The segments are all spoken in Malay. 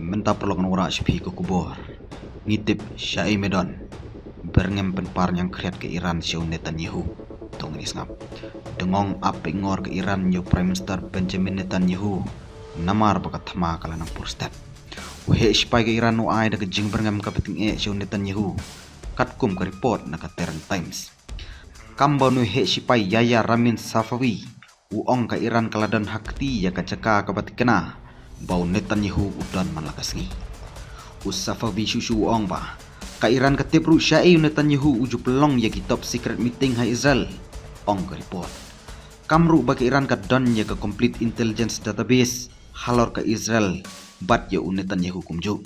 Menta perlu ora shpi ko kubor. Ngitip Syai Medon. Berngem penpar yang kreat ke Iran Syau Netanyahu. Tong ini ngap. Dengong ape ngor ke Iran yo Prime Minister Benjamin Netanyahu. Namar bakat thama kala nang step. Uhe shpai ke Iran no ai da ke jing berngem ka peting Syau Netanyahu. Katkum ke report na ka Tehran Times. Kamba no he shpai Yaya Ramin Safawi. Uong ka Iran kaladan hakti ya ka caka ka batikena. Bau Netanyahu udan malakasngi. Safawi shushu uong ba. Ka Iran katip ru Syai Netanyahu uju pelong ya ki top secret meeting ha Israel. Ong ka report. Kamru bagi Iran ka don ya ka complete intelligence database halor ka Israel bat ya Netanyahu kumju.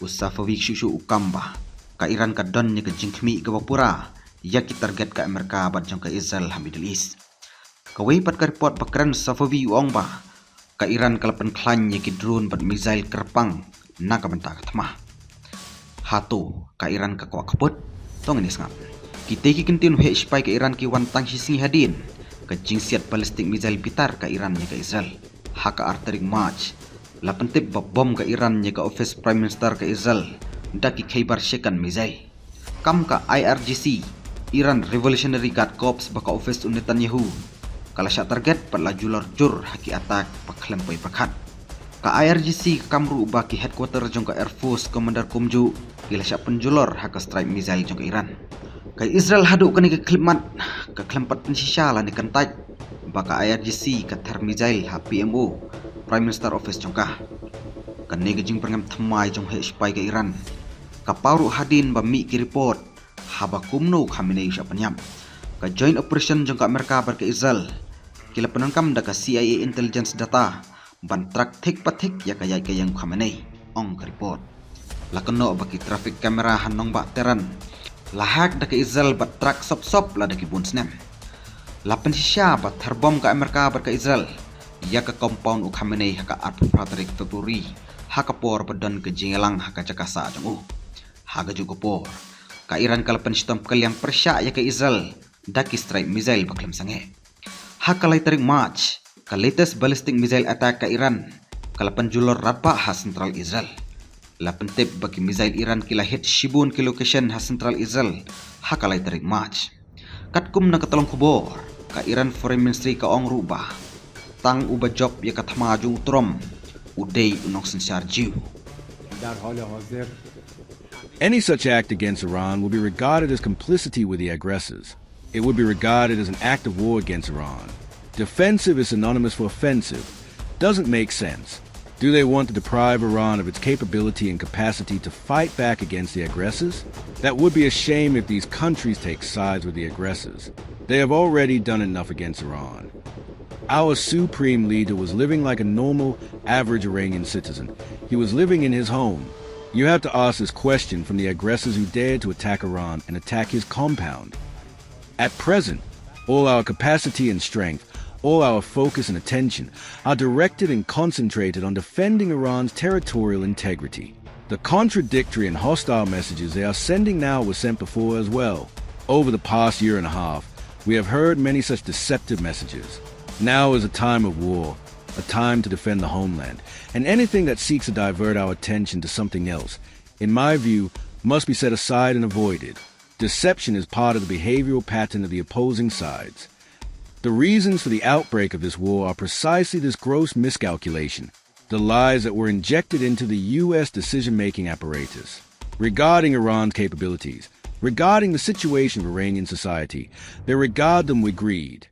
Safawi shushu ukamba. Ka Iran ka don ya ka jingkmi ka bapura ya ki target ka Amerika bat jong ka Israel ha Middle East. Kawai pat ka report bakran Safawi uong ba. Ka Iran kalapan klan ya ki drone bat misail kerpang na ka benta ka tama. Hato ka Iran ka kwa kapot tong ini ngap. Kita ki kentin he spy ka Iran ki wantang hising hadin ka jingsiat ballistic missile pitar ka Iran nya ka Israel. Haka arterik March lapan tip bom ka Iran nya ka office Prime Minister ka Israel daki Khaybar Shekan missile. Kam ka IRGC Iran Revolutionary Guard Corps baka office Netanyahu. Kala sya target laju lorjur haki atak paklempoi pakhat. Ka IRGC kamru baki headquarter jong ka Air Force Commander Kumju kila sya penjulor haka strike missile jong ka Iran. Ka Israel haduk kani ka klimat ka klempat pensisya ni kantai baka IRGC ka ther missile ha PMO Prime Minister Office jong ka. Kani gajing perngam thamai jong he spy ka Iran. Ka pauru hadin ba mi ki report haba kumno khamine sya penyam. Ka joint operation jong ka Amerika bar ka Israel kila penangkam da ka CIA intelligence data ban trak thik pathik ya kaya yang khamane ong ka report lakano baki traffic camera hanong ba teran lahak da ka Israel bat trak sop la da ki bunsnem lapan sisya bat tharbom ka Amerika bar ka Israel ya ka compound u khamane haka 4 Februari haka por badan ke jingelang haka jakasa jong haga juga por ka Iran kalapan sistem yang persya ya ka Israel da ki strike missile baklem sange. Hakalai tarik March, ka latest ballistic missile attack ka Iran, kalapan julor rapa ha central Israel. Lapan tip bagi missile Iran kila hit Shibun ki location ha central Israel, hakalai tarik March. Katkum na katolong kubor, ka Iran Foreign Ministry ka ong rubah. Tang uba job ya kathama jung trom, uday unong sensar jiw. Any such act against Iran will be regarded as complicity with the aggressors. It would be regarded as an act of war against Iran. Defensive is synonymous for offensive. Doesn't make sense. Do they want to deprive Iran of its capability and capacity to fight back against the aggressors? That would be a shame if these countries take sides with the aggressors. They have already done enough against Iran. Our supreme leader was living like a normal, average Iranian citizen. He was living in his home. You have to ask this question from the aggressors who dared to attack Iran and attack his compound. At present, all our capacity and strength, all our focus and attention are directed and concentrated on defending Iran's territorial integrity. The contradictory and hostile messages they are sending now were sent before as well. Over the past year and a half, we have heard many such deceptive messages. Now is a time of war, a time to defend the homeland, and anything that seeks to divert our attention to something else, in my view, must be set aside and avoided. Deception is part of the behavioral pattern of the opposing sides. The reasons for the outbreak of this war are precisely this gross miscalculation, the lies that were injected into the U.S. decision-making apparatus. Regarding Iran's capabilities, regarding the situation of Iranian society, they regard them with greed.